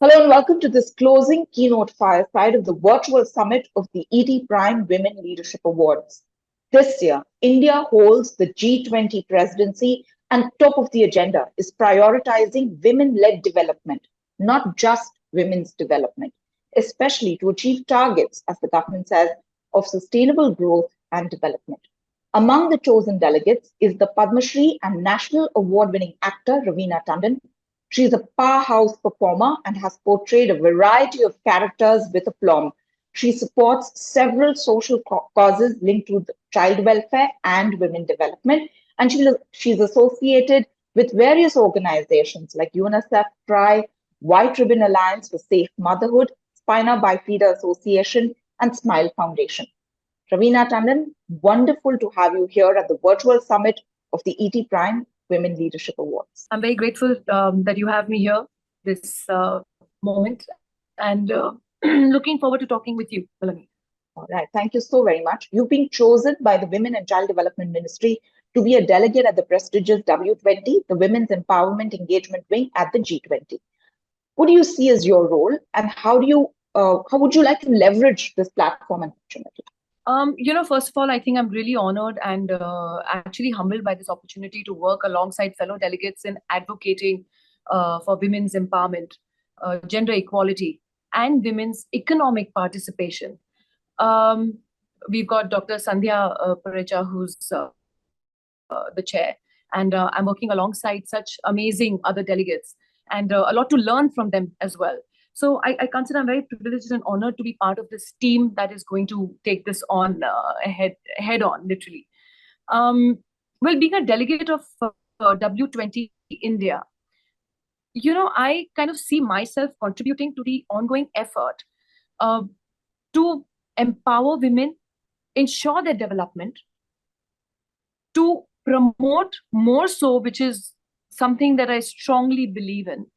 Hello and welcome to this closing keynote fireside of the virtual summit of the ET Prime Women Leadership Awards. This year, India holds the G20 presidency, and top of the agenda is prioritizing women-led development, not just women's development, especially to achieve targets, as the government says, of sustainable growth and development. Among the chosen delegates is the Padma Shri and National Award-winning actor Raveena Tandon. She is a powerhouse performer and has portrayed a variety of characters with aplomb. She supports several social causes linked to child welfare and women development, and she's associated with various organizations like UNICEF, White Ribbon Alliance for Safe Motherhood, Spina Bifida Association, and Smile Foundation. Raveena Tandon, wonderful to have you here at the virtual summit of the ET Prime Women Leadership Awards. I'm very grateful that you have me here this moment and looking forward to talking with you, Melanie. All right, thank you so very much. You've been chosen by the Women and Child Development Ministry to be a delegate at the prestigious W20, the Women's Empowerment Engagement Wing at the G20. What do you see as your role, and how would you like to leverage this platform and opportunity? First of all, I think I'm really honored and actually humbled by this opportunity to work alongside fellow delegates in advocating for women's empowerment, gender equality, and women's economic participation. We've got Dr. Sandhya Parecha, who's the chair, and I'm working alongside such amazing other delegates and a lot to learn from them as well. So I consider I'm very privileged and honored to be part of this team that is going to take this on head on, literally. Well, being a delegate of W20 India, I kind of see myself contributing to the ongoing effort to empower women, ensure their development, to promote more so, which is something that I strongly believe in,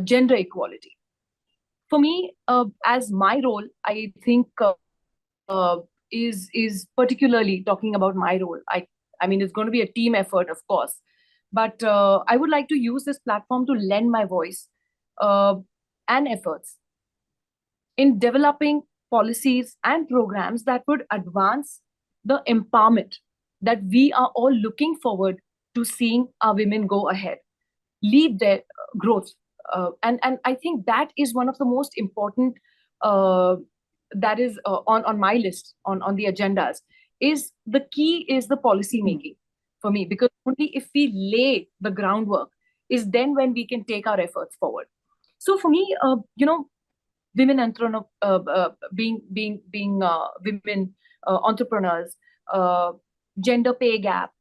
gender equality. For me, as my role, I think is particularly talking about my role. I mean, it's going to be a team effort, of course, but I would like to use this platform to lend my voice and efforts in developing policies and programs that would advance the empowerment that we are all looking forward to seeing our women go ahead, lead their growth. And I think that is one of the most important that is on my list on the agendas. Is the key is the policy making for me, because only if we lay the groundwork is then when we can take our efforts forward. So for me, women being women entrepreneurs, gender pay gap,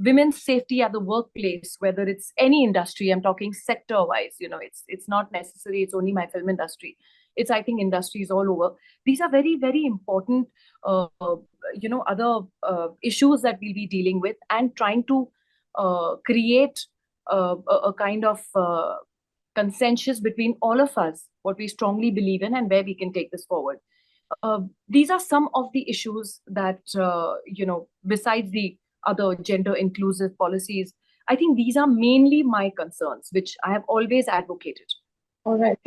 women's safety at the workplace, whether it's any industry, I'm talking sector-wise, it's not necessary, it's only my film industry. It's, I think, industries all over. These are very, very important, other issues that we'll be dealing with and trying to create a kind of consensus between all of us, what we strongly believe in and where we can take this forward. These are some of the issues that, besides the other gender inclusive policies, I think these are mainly my concerns, which I have always advocated. All right.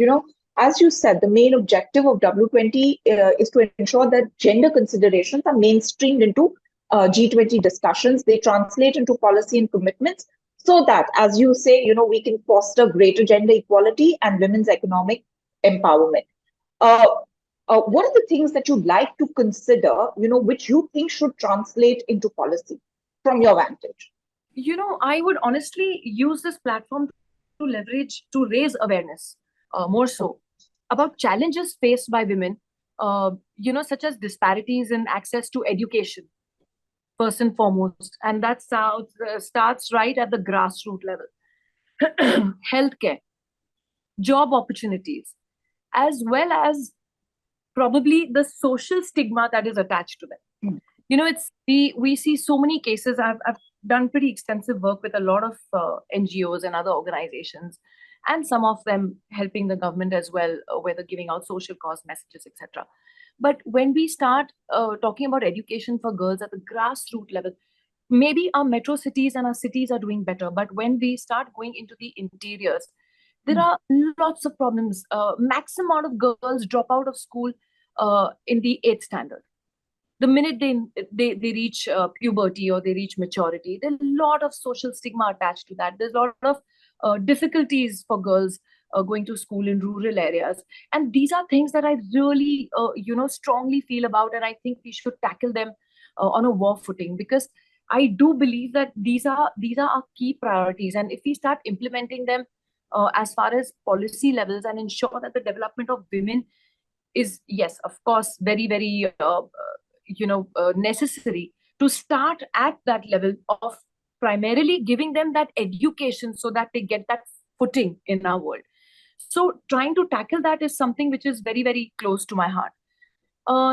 As you said, the main objective of W20 is to ensure that gender considerations are mainstreamed into G20 discussions. They translate into policy and commitments so that, as you say, we can foster greater gender equality and women's economic empowerment. What are the things that you'd like to consider, which you think should translate into policy from your vantage? I would honestly use this platform to raise awareness more so about challenges faced by women, such as disparities in access to education, first and foremost. And that starts right at the grassroots level. Healthcare, job opportunities, as well as probably the social stigma that is attached to them. We see so many cases. I've done pretty extensive work with a lot of NGOs and other organizations, and some of them helping the government as well, whether giving out social cause messages, etc. But when we start talking about education for girls at the grassroots level, maybe our metro cities and our cities are doing better. But when we start going into the interiors, There are lots of problems. Max amount of girls drop out of school in the 8th standard. The minute they reach puberty or they reach maturity, there's a lot of social stigma attached to that. There's a lot of difficulties for girls going to school in rural areas, and these are things that I really strongly feel about, and I think we should tackle them on a war footing, because I do believe that these are our key priorities, and if we start implementing them as far as policy levels and ensure that the development of women is, yes, of course, very, very necessary, to start at that level of primarily giving them that education so that they get that footing in our world. So trying to tackle that is something which is very, very close to my heart.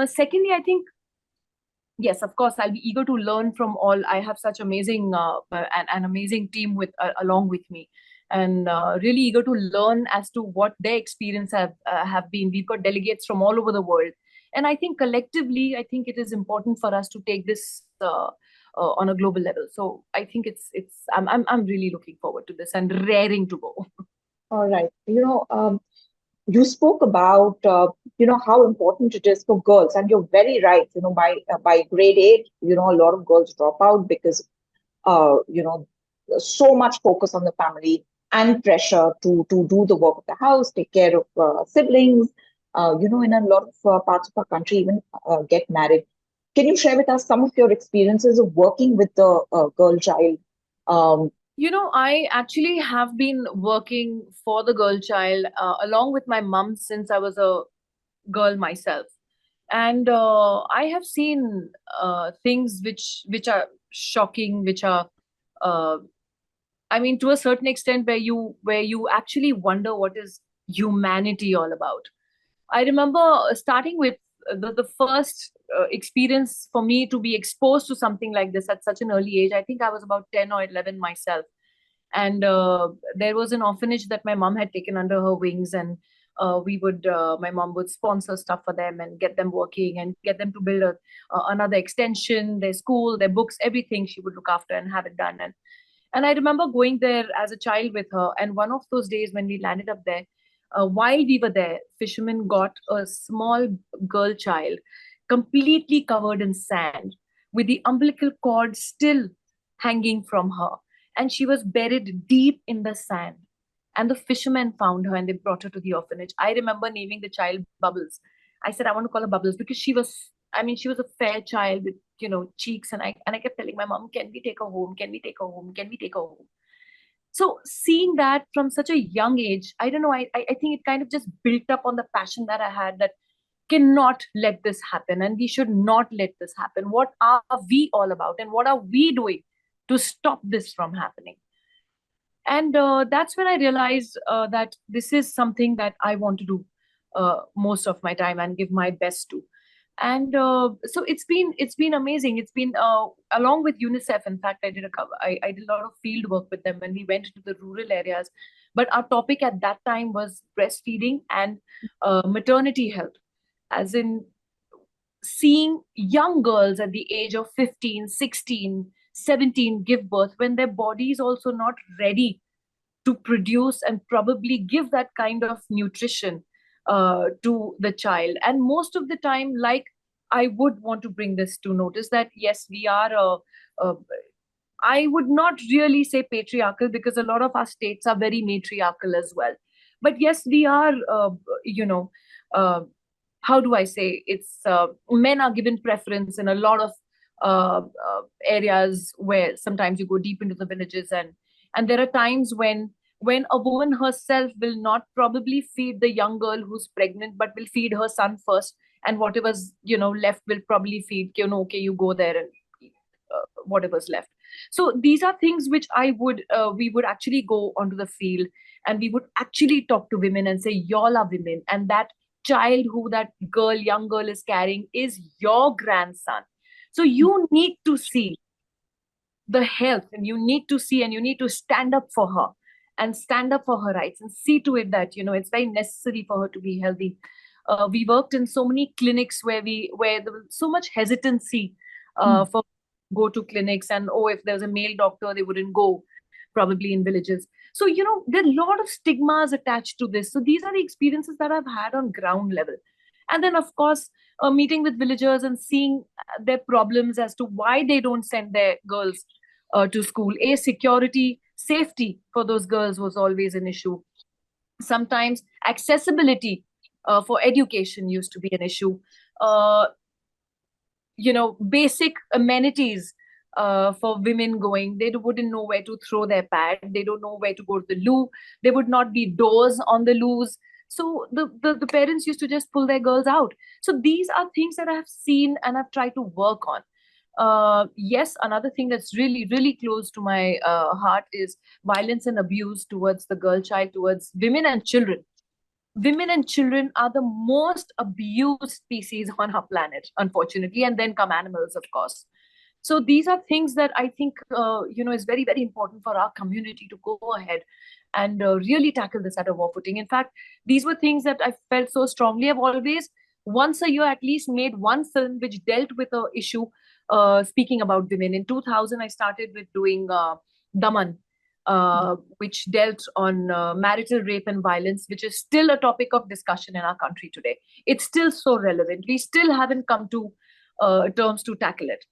Secondly, I think, yes, of course, I'll be eager to learn from all. I have such amazing an amazing team with along with me, and really eager to learn as to what their experience have been. We've got delegates from all over the world, and I think collectively, I think it is important for us to take this on a global level. So I think I'm really looking forward to this and raring to go. All right. You spoke about how important it is for girls, and you're very right. By grade 8, a lot of girls drop out because so much focus on the family and pressure to do the work of the house, take care of siblings. In a lot of parts of our country, even get married. Can you share with us some of your experiences of working with the girl child? Um, I actually have been working for the girl child along with my mum since I was a girl myself, and I have seen things which are shocking, which are, uh, I mean, to a certain extent, where you actually wonder what is humanity all about. I remember starting with the first experience for me to be exposed to something like this at such an early age. I think I was about 10 or 11 myself. And there was an orphanage that my mom had taken under her wings. And my mom would sponsor stuff for them and get them working and get them to build another extension, their school, their books, everything she would look after and have it done. And I remember going there as a child with her. And one of those days when we landed up there, while we were there, fishermen got a small girl child completely covered in sand with the umbilical cord still hanging from her. And she was buried deep in the sand. And the fishermen found her and they brought her to the orphanage. I remember naming the child Bubbles. I said, I want to call her Bubbles because she was a fair child with, cheeks. And I kept telling my mom, can we take her home? Can we take her home? Can we take her home? So seeing that from such a young age, I don't know, I think it kind of just built up on the passion that I had, that cannot let this happen and we should not let this happen. What are we all about and what are we doing to stop this from happening? And that's when I realized that this is something that I want to do most of my time and give my best to. And so it's been amazing. It's been along with UNICEF. In fact, I did a lot of field work with them when we went to the rural areas. But our topic at that time was breastfeeding and maternity health, as in seeing young girls at the age of 15, 16, 17 give birth when their body is also not ready to produce and probably give that kind of nutrition to the child. And most of the time, like, I would want to bring this to notice that yes, we are I would not really say patriarchal, because a lot of our states are very matriarchal as well. But yes, we are, uh, how do I say, it's men are given preference in a lot of areas where sometimes you go deep into the villages, and there are times when a woman herself will not probably feed the young girl who's pregnant, but will feed her son first, and whatever's left will probably feed, okay, you go there and eat, whatever's left. So these are things which we would actually go onto the field, and we would actually talk to women and say, y'all are women, and that child who that young girl is carrying is your grandson. So you need to see the health, and you need to see and you need to stand up for her and stand up for her rights and see to it that it's very necessary for her to be healthy. We worked in so many clinics where there was so much hesitancy for go to clinics, and if there's a male doctor, they wouldn't go, probably in villages. So, there are a lot of stigmas attached to this. So these are the experiences that I've had on ground level. And then, of course, meeting with villagers and seeing their problems as to why they don't send their girls to school. Security, safety for those girls was always an issue. Sometimes accessibility for education used to be an issue. Uh, Basic amenities for women going. They wouldn't know where to throw their pad. They don't know where to go to the loo. There would not be doors on the loos. So the parents used to just pull their girls out. So these are things that I have seen and I've tried to work on. Yes, another thing that's really, really close to my heart is violence and abuse towards the girl child, towards women and children. Women and children are the most abused species on our planet, unfortunately, and then come animals, of course. So these are things that I think is very, very important for our community to go ahead and really tackle this at a war footing. In fact, these were things that I felt so strongly. I've always once a year at least made one film which dealt with a issue speaking about women. In 2000, I started with doing Daman, which dealt on marital rape and violence, which is still a topic of discussion in our country today. It's still so relevant. We still haven't come to terms to tackle it.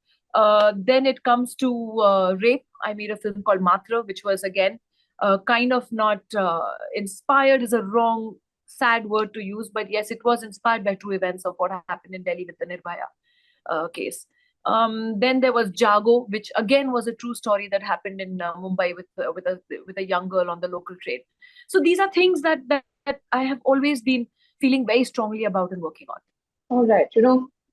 Then it comes to rape. I made a film called Matra, which was again kind of not inspired is a wrong, sad word to use, but yes, it was inspired by true events of what happened in Delhi with the Nirbhaya case. Then there was Jago, which again was a true story that happened in Mumbai with a young girl on the local train. So these are things that I have always been feeling very strongly about and working on. All right.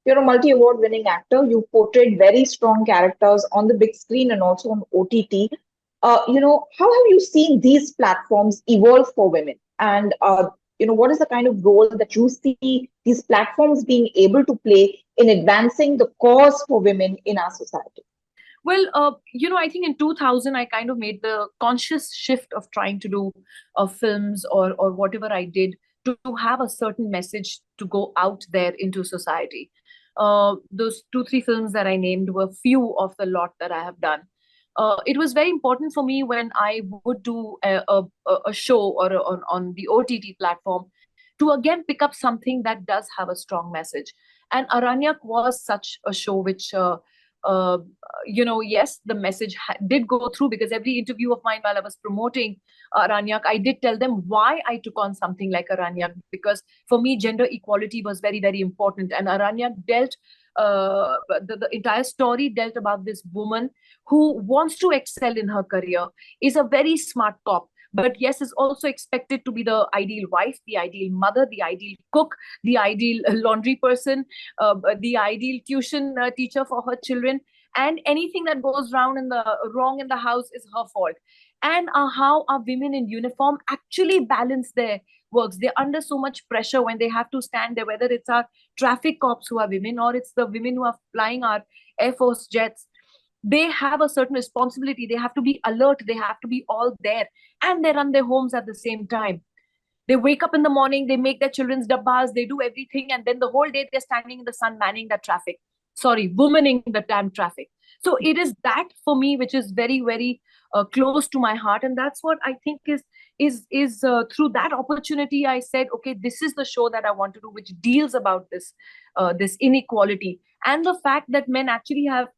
You're a multi-award winning actor. You portrayed very strong characters on the big screen and also on OTT. How have you seen these platforms evolve for women? And, what is the kind of role that you see these platforms being able to play in advancing the cause for women in our society? Well, I think in 2000, I kind of made the conscious shift of trying to do films or whatever I did to have a certain message to go out there into society. Those two, three films that I named were few of the lot that I have done. It was very important for me when I would do a show or on the OTT platform to again pick up something that does have a strong message. And Aranyak was such a show which uh, yes, the message did go through, because every interview of mine while I was promoting Aranyak, I did tell them why I took on something like Aranyak, because for me, gender equality was very, very important. And Aranyak dealt, the entire story dealt about this woman who wants to excel in her career, is a very smart cop, but yes, is also expected to be the ideal wife, the ideal mother, the ideal cook, the ideal laundry person, the ideal tuition teacher for her children, and anything that goes wrong in the house is her fault. And how are women in uniform actually balance their works? They're under so much pressure when they have to stand there, whether it's our traffic cops who are women or it's the women who are flying our Air Force jets. They have a certain responsibility. They have to be alert. They have to be all there, and they run their homes at the same time. They wake up in the morning, they make their children's dabbas, they do everything, and then the whole day they're standing in the sun manning the traffic. Sorry, womaning the damn traffic. So it is that for me which is very, very close to my heart, and that's what I think is through that opportunity I said, okay, this is the show that I want to do, which deals about this inequality and the fact that men actually have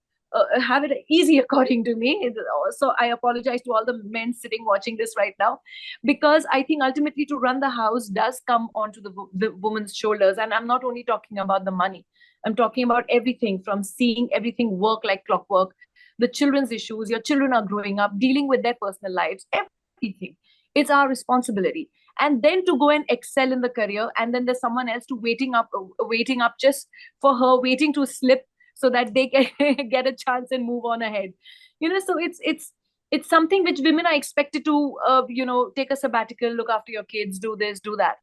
it easy according to me. So I apologize to all the men sitting watching this right now, because I think ultimately to run the house does come onto the woman's shoulders. And I'm not only talking about the money, I'm talking about everything from seeing everything work like clockwork, the children's issues, your children are growing up, dealing with their personal lives, everything. It's our responsibility. And then to go and excel in the career, and then there's someone else to waiting up just for her, waiting to slip so that they can get a chance and move on ahead. So it's something which women are expected to take a sabbatical, look after your kids, do this, do that,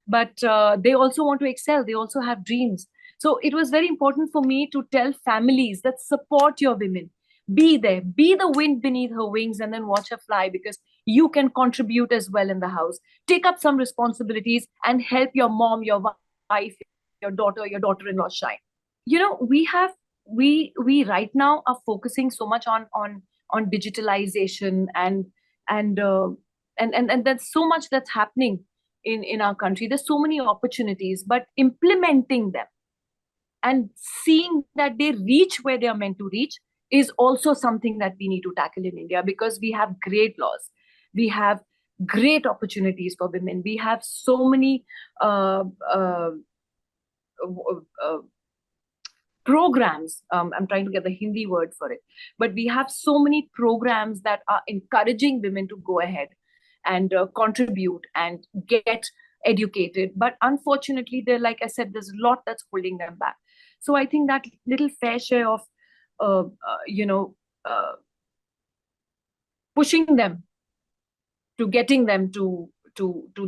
but they also want to excel, they also have dreams. So it was very important for me to tell families that support your women, be there, be the wind beneath her wings, and then watch her fly, because you can contribute as well in the house. Take up some responsibilities and help your mom, your wife, your daughter-in-law shine. We right now are focusing so much on digitalization and and there's so much that's happening in our country. There's so many opportunities, but implementing them and seeing that they reach where they are meant to reach is also something that we need to tackle in India, because we have great laws, we have great opportunities for women, we have so many uh, uh, uh, programs. I'm trying to get the Hindi word for it, but we have so many programs that are encouraging women to go ahead and contribute and get educated. But unfortunately, like I said, there's a lot that's holding them back. So I think that little fair share of, uh, uh, you know, uh, pushing them to getting them to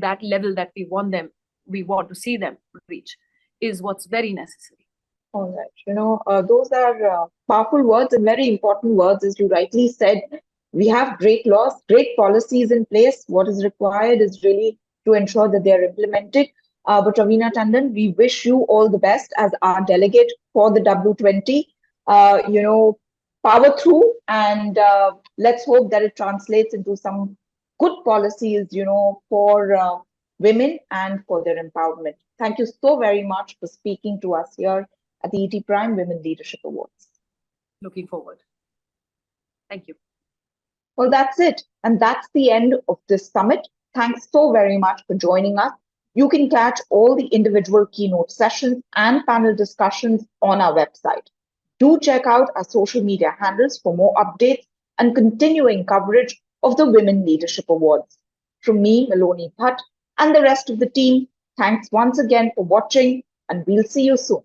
that level that we want to see them reach, is what's very necessary. All right. Those are powerful words and very important words. As you rightly said, we have great laws, great policies in place. What is required is really to ensure that they are implemented. But Raveena Tandon, we wish you all the best as our delegate for the W20. Power through, and let's hope that it translates into some good policies, for women and for their empowerment. Thank you so very much for speaking to us here at the ET Prime Women Leadership Awards. Looking forward. Thank you. Well, that's it. And that's the end of this summit. Thanks so very much for joining us. You can catch all the individual keynote sessions and panel discussions on our website. Do check out our social media handles for more updates and continuing coverage of the Women Leadership Awards. From me, Maloni Bhatt, and the rest of the team, thanks once again for watching, and we'll see you soon.